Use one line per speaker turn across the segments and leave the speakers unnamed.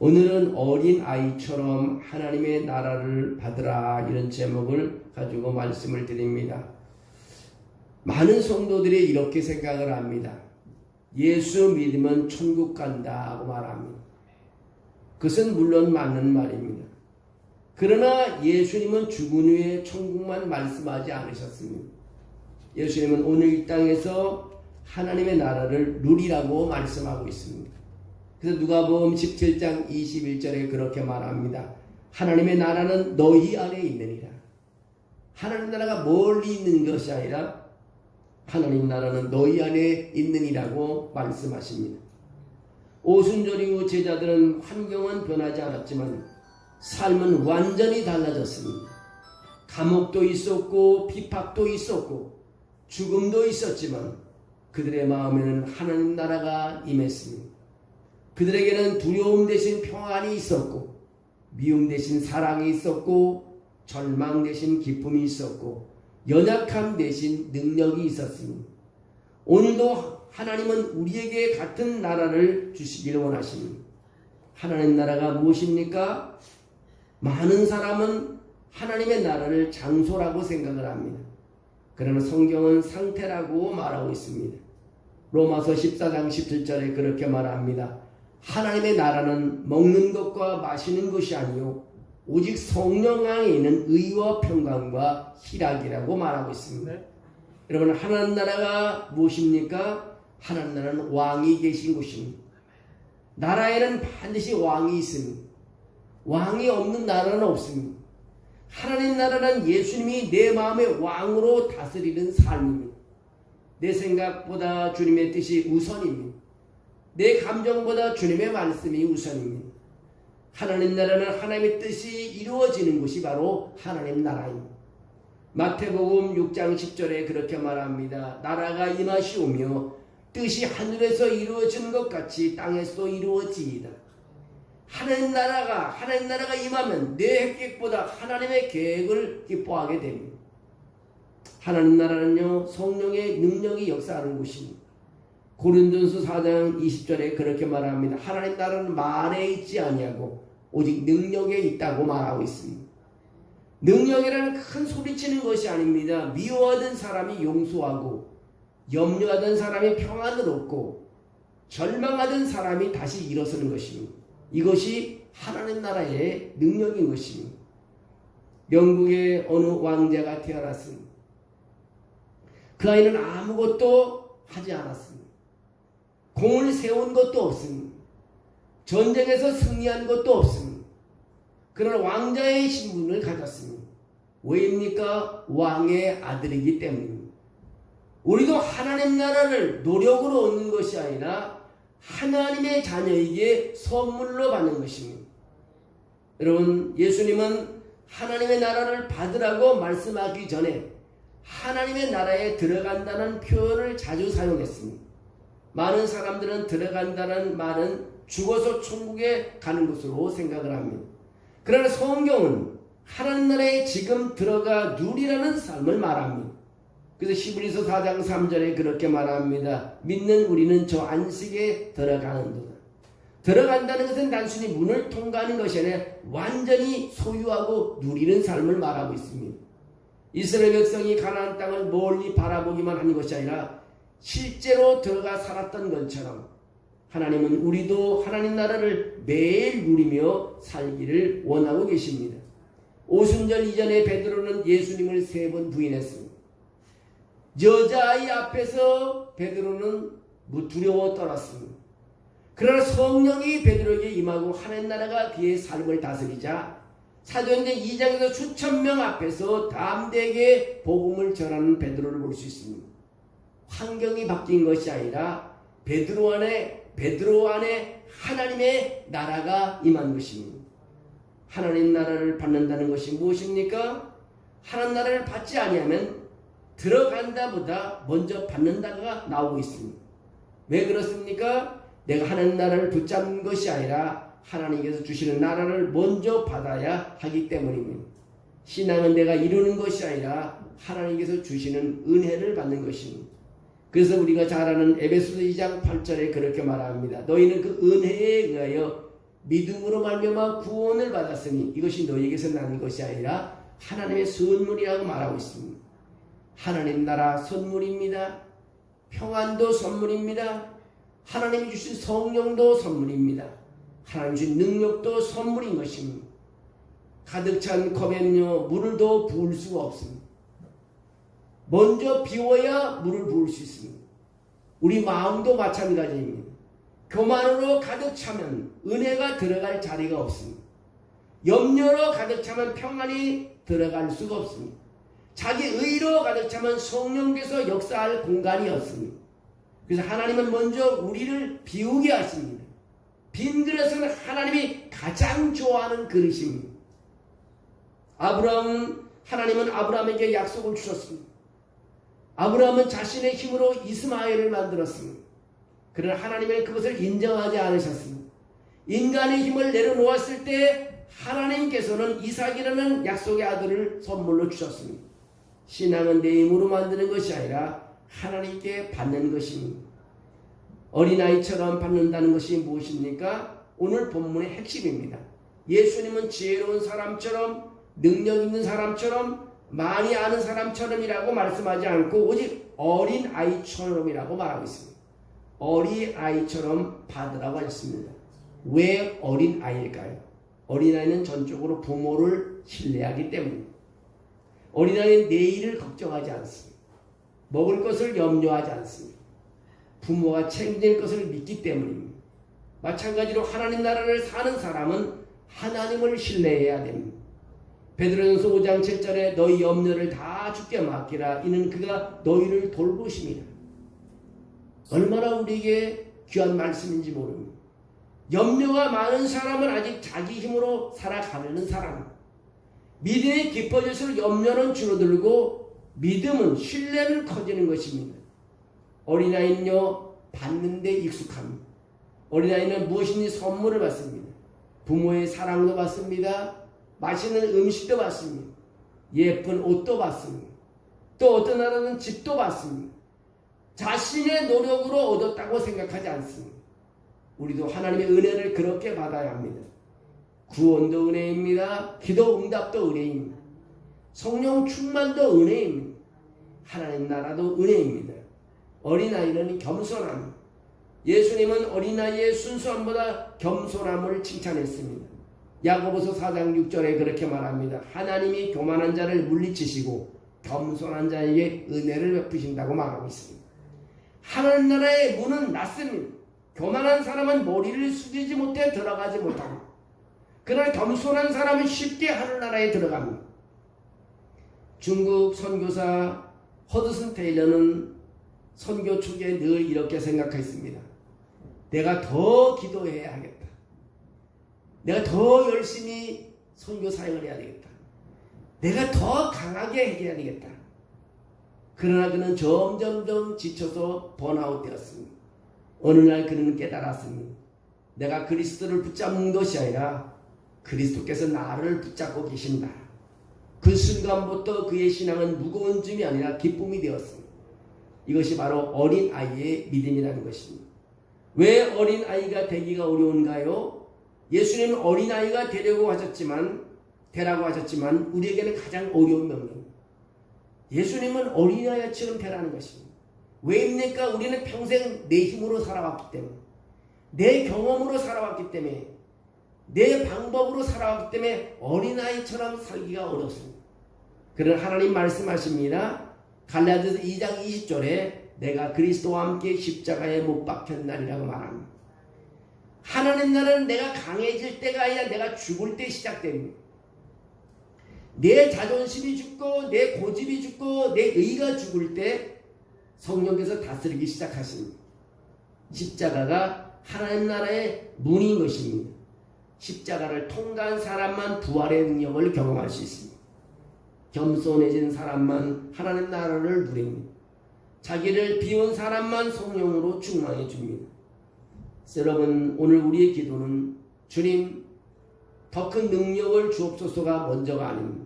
오늘은 어린 아이처럼 하나님의 나라를 받으라, 이런 제목을 가지고 말씀을 드립니다. 많은 성도들이 이렇게 생각을 합니다. 예수 믿으면 천국 간다고 말합니다. 그것은 물론 맞는 말입니다. 그러나 예수님은 죽은 후에 천국만 말씀하지 않으셨습니다. 예수님은 오늘 이 땅에서 하나님의 나라를 누리라고 말씀하고 있습니다. 그래서 누가복음 17장 21절에 그렇게 말합니다. 하나님의 나라는 너희 안에 있느니라. 하나님 나라가 멀리 있는 것이 아니라 하나님 나라는 너희 안에 있느니라고 말씀하십니다. 오순절 이후 제자들은 환경은 변하지 않았지만 삶은 완전히 달라졌습니다. 감옥도 있었고 핍박도 있었고 죽음도 있었지만 그들의 마음에는 하나님 나라가 임했습니다. 그들에게는 두려움 대신 평안이 있었고 미움 대신 사랑이 있었고 절망 대신 기쁨이 있었고 연약함 대신 능력이 있었습니다. 오늘도 하나님은 우리에게 같은 나라를 주시기를 원하십니다. 하나님 나라가 무엇입니까? 많은 사람은 하나님의 나라를 장소라고 생각을 합니다. 그러나 성경은 상태라고 말하고 있습니다. 로마서 14장 17절에 그렇게 말합니다. 하나님의 나라는 먹는 것과 마시는 것이 아니요 오직 성령 안에 있는 의와 평강과 희락이라고 말하고 있습니다. 여러분, 하나님 나라가 무엇입니까? 하나님 나라는 왕이 계신 곳입니다. 나라에는 반드시 왕이 있습니다. 왕이 없는 나라는 없습니다. 하나님 나라는 예수님이 내 마음의 왕으로 다스리는 삶입니다. 내 생각보다 주님의 뜻이 우선입니다. 내 감정보다 주님의 말씀이 우선입니다. 하나님 나라는 하나님의 뜻이 이루어지는 곳이 바로 하나님 나라입니다. 마태복음 6장 10절에 그렇게 말합니다. 나라가 임하시오며 뜻이 하늘에서 이루어진 것 같이 땅에서도 이루어지이다. 하나님 나라가 임하면 내 계획보다 하나님의 계획을 기뻐하게 됩니다. 하나님 나라는요, 성령의 능력이 역사하는 곳입니다. 고린도전서 4장 20절에 그렇게 말합니다. 하나님 나라는 말에 있지 아니하고 오직 능력에 있다고 말하고 있습니다. 능력이라는 큰 소리치는 것이 아닙니다. 미워하던 사람이 용서하고 염려하던 사람이 평안을 얻고 절망하던 사람이 다시 일어서는 것입니다. 이것이 하나님 나라의 능력인 것입니다. 영국의 어느 왕자가 태어났습니다. 그 아이는 아무것도 하지 않았습니다. 공을 세운 것도 없습니다. 전쟁에서 승리한 것도 없습니다. 그러나 왕자의 신분을 가졌습니다. 왜입니까? 왕의 아들이기 때문입니다. 우리도 하나님 나라를 노력으로 얻는 것이 아니라 하나님의 자녀에게 선물로 받는 것입니다. 여러분, 예수님은 하나님의 나라를 받으라고 말씀하기 전에 하나님의 나라에 들어간다는 표현을 자주 사용했습니다. 많은 사람들은 들어간다는 말은 죽어서 천국에 가는 것으로 생각을 합니다. 그러나 성경은 하나님 나라에 지금 들어가 누리라는 삶을 말합니다. 그래서 히브리서 4장 3절에 그렇게 말합니다. 믿는 우리는 저 안식에 들어가는도다. 들어간다는 것은 단순히 문을 통과하는 것이 아니라 완전히 소유하고 누리는 삶을 말하고 있습니다. 이스라엘 백성이 가나안 땅을 멀리 바라보기만 하는 것이 아니라 실제로 들어가 살았던 것처럼 하나님은 우리도 하나님 나라를 매일 누리며 살기를 원하고 계십니다. 오순절 이전에 베드로는 예수님을 3번 부인했습니다. 여자아이 앞에서 베드로는 두려워 떨었습니다. 그러나 성령이 베드로에게 임하고 하나님 나라가 그의 삶을 다스리자 사도행전 2장에서 수천 명 앞에서 담대하게 복음을 전하는 베드로를 볼 수 있습니다. 환경이 바뀐 것이 아니라 베드로 안에 하나님의 나라가 임한 것입니다. 하나님 나라를 받는다는 것이 무엇입니까? 하나님 나라를 받지 아니하면 들어간다보다 먼저 받는다가 나오고 있습니다. 왜 그렇습니까? 내가 하나님 나라를 붙잡는 것이 아니라 하나님께서 주시는 나라를 먼저 받아야 하기 때문입니다. 신앙은 내가 이루는 것이 아니라 하나님께서 주시는 은혜를 받는 것입니다. 그래서 우리가 잘 아는 에베소서 2장 8절에 그렇게 말합니다. 너희는 그 은혜에 의하여 믿음으로 말미암아 구원을 받았으니 이것이 너희에게서 난 것이 아니라 하나님의 선물이라고 말하고 있습니다. 하나님 나라 선물입니다. 평안도 선물입니다. 하나님이 주신 성령도 선물입니다. 하나님 주신 능력도 선물인 것입니다. 가득 찬 컵에는요 물을 더 부을 수가 없습니다. 먼저 비워야 물을 부을 수 있습니다. 우리 마음도 마찬가지입니다. 교만으로 가득 차면 은혜가 들어갈 자리가 없습니다. 염려로 가득 차면 평안이 들어갈 수가 없습니다. 자기 의로 가득 차면 성령께서 역사할 공간이 없습니다. 그래서 하나님은 먼저 우리를 비우게 하십니다. 빈 그릇은 하나님이 가장 좋아하는 그릇입니다. 하나님은 아브라함에게 약속을 주셨습니다. 아브라함은 자신의 힘으로 이스마엘을 만들었습니다. 그러나 하나님은 그것을 인정하지 않으셨습니다. 인간의 힘을 내려놓았을 때 하나님께서는 이삭이라는 약속의 아들을 선물로 주셨습니다. 신앙은 내 힘으로 만드는 것이 아니라 하나님께 받는 것입니다. 어린아이처럼 받는다는 것이 무엇입니까? 오늘 본문의 핵심입니다. 예수님은 지혜로운 사람처럼 능력 있는 사람처럼 많이 아는 사람처럼이라고 말씀하지 않고 오직 어린아이처럼이라고 말하고 있습니다. 어린아이처럼 받으라고 하셨습니다. 왜 어린아이일까요? 어린아이는 전적으로 부모를 신뢰하기 때문입니다. 어린아이는 내일을 걱정하지 않습니다. 먹을 것을 염려하지 않습니다. 부모가 책임질 것을 믿기 때문입니다. 마찬가지로 하나님 나라를 사는 사람은 하나님을 신뢰해야 됩니다. 베드로전서 5장 7절에 너희 염려를 다 주께 맡기라 이는 그가 너희를 돌보십니다. 얼마나 우리에게 귀한 말씀인지 모릅니다. 염려가 많은 사람은 아직 자기 힘으로 살아가려는 사람. 믿음이 깊어질수록 염려는 줄어들고 믿음은 신뢰는 커지는 것입니다. 어린아이는요 받는 데 익숙합니다. 어린아이는 무엇인지 선물을 받습니다. 부모의 사랑도 받습니다. 맛있는 음식도 받습니다. 예쁜 옷도 받습니다. 또 어떤 나라는 집도 받습니다. 자신의 노력으로 얻었다고 생각하지 않습니다. 우리도 하나님의 은혜를 그렇게 받아야 합니다. 구원도 은혜입니다. 기도 응답도 은혜입니다. 성령 충만도 은혜입니다. 하나님 나라도 은혜입니다. 어린아이는 겸손함. 예수님은 어린아이의 순수함보다 겸손함을 칭찬했습니다. 야고보서 4장 6절에 그렇게 말합니다. 하나님이 교만한 자를 물리치시고 겸손한 자에게 은혜를 베푸신다고 말하고 있습니다. 하나님 나라의 문은 낮습니다. 교만한 사람은 머리를 숙이지 못해 들어가지 못합니다. 그러나 겸손한 사람은 쉽게 하늘나라에 들어갑니다. 중국 선교사 허드슨 테일러는 선교 초기에 늘 이렇게 생각했습니다. 내가 더 기도해야 하겠다. 내가 더 열심히 선교 사역을 해야 되겠다. 내가 더 강하게 해야 되겠다. 그러나 그는 점점점 지쳐서 번아웃 되었습니다. 어느 날 그는 깨달았습니다. 내가 그리스도를 붙잡는 것이 아니라 그리스도께서 나를 붙잡고 계신다. 그 순간부터 그의 신앙은 무거운 짐이 아니라 기쁨이 되었습니다. 이것이 바로 어린아이의 믿음이라는 것입니다. 왜 어린아이가 되기가 어려운가요? 예수님은 어린아이가 되라고 하셨지만 우리에게는 가장 어려운 명령입니다. 예수님은 어린아이처럼 되라는 것입니다. 왜입니까? 우리는 평생 내 힘으로 살아왔기 때문에, 내 경험으로 살아왔기 때문에, 내 방법으로 살아왔기 때문에 어린아이처럼 살기가 어렵습니다. 그러나 하나님 말씀하십니다. 갈라디아서 2장 20절에 내가 그리스도와 함께 십자가에 못 박혔나니라고 말합니다. 하나님 나라는 내가 강해질 때가 아니라 내가 죽을 때 시작됩니다. 내 자존심이 죽고 내 고집이 죽고 내 의가 죽을 때 성령께서 다스리기 시작하십니다. 십자가가 하나님 나라의 문인 것입니다. 십자가를 통과한 사람만 부활의 능력을 경험할 수 있습니다. 겸손해진 사람만 하나님 나라를 누립니다. 자기를 비운 사람만 성령으로 충만해 줍니다. 여러분, 오늘 우리의 기도는 주님 더 큰 능력을 주옵소서가 먼저가 아닙니다.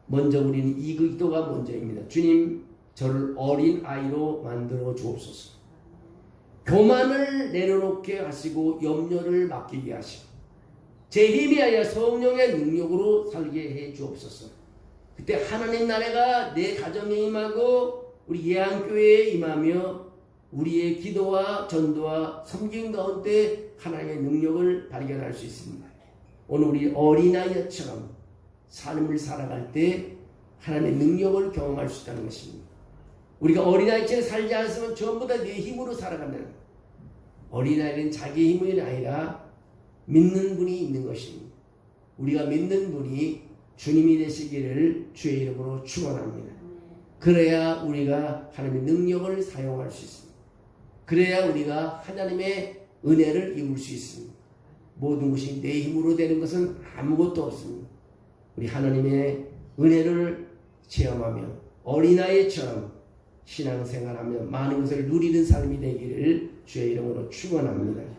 먼저 우리는 이 기도가 먼저입니다. 주님, 저를 어린아이로 만들어 주옵소서. 교만을 내려놓게 하시고 염려를 맡기게 하시고 제 힘이 아니라 성령의 능력으로 살게 해 주옵소서. 그때 하나님 나라가 내 가정에 임하고 우리 예안교회에 임하며 우리의 기도와 전도와 섬김 가운데 하나님의 능력을 발견할 수 있습니다. 오늘 우리 어린아이처럼 삶을 살아갈 때 하나님의 능력을 경험할 수 있다는 것입니다. 우리가 어린아이처럼 살지 않으면 전부 다 내 힘으로 살아간다는 거예요. 어린아이는 자기 힘이 아니라 믿는 분이 있는 것입니다. 우리가 믿는 분이 주님이 되시기를 주의 이름으로 축원합니다. 그래야 우리가 하나님의 능력을 사용할 수 있습니다. 그래야 우리가 하나님의 은혜를 입을 수 있습니다. 모든 것이 내 힘으로 되는 것은 아무것도 없습니다. 우리 하나님의 은혜를 체험하며 어린아이처럼 신앙생활하며 많은 것을 누리는 삶이 되기를 주의 이름으로 축원합니다.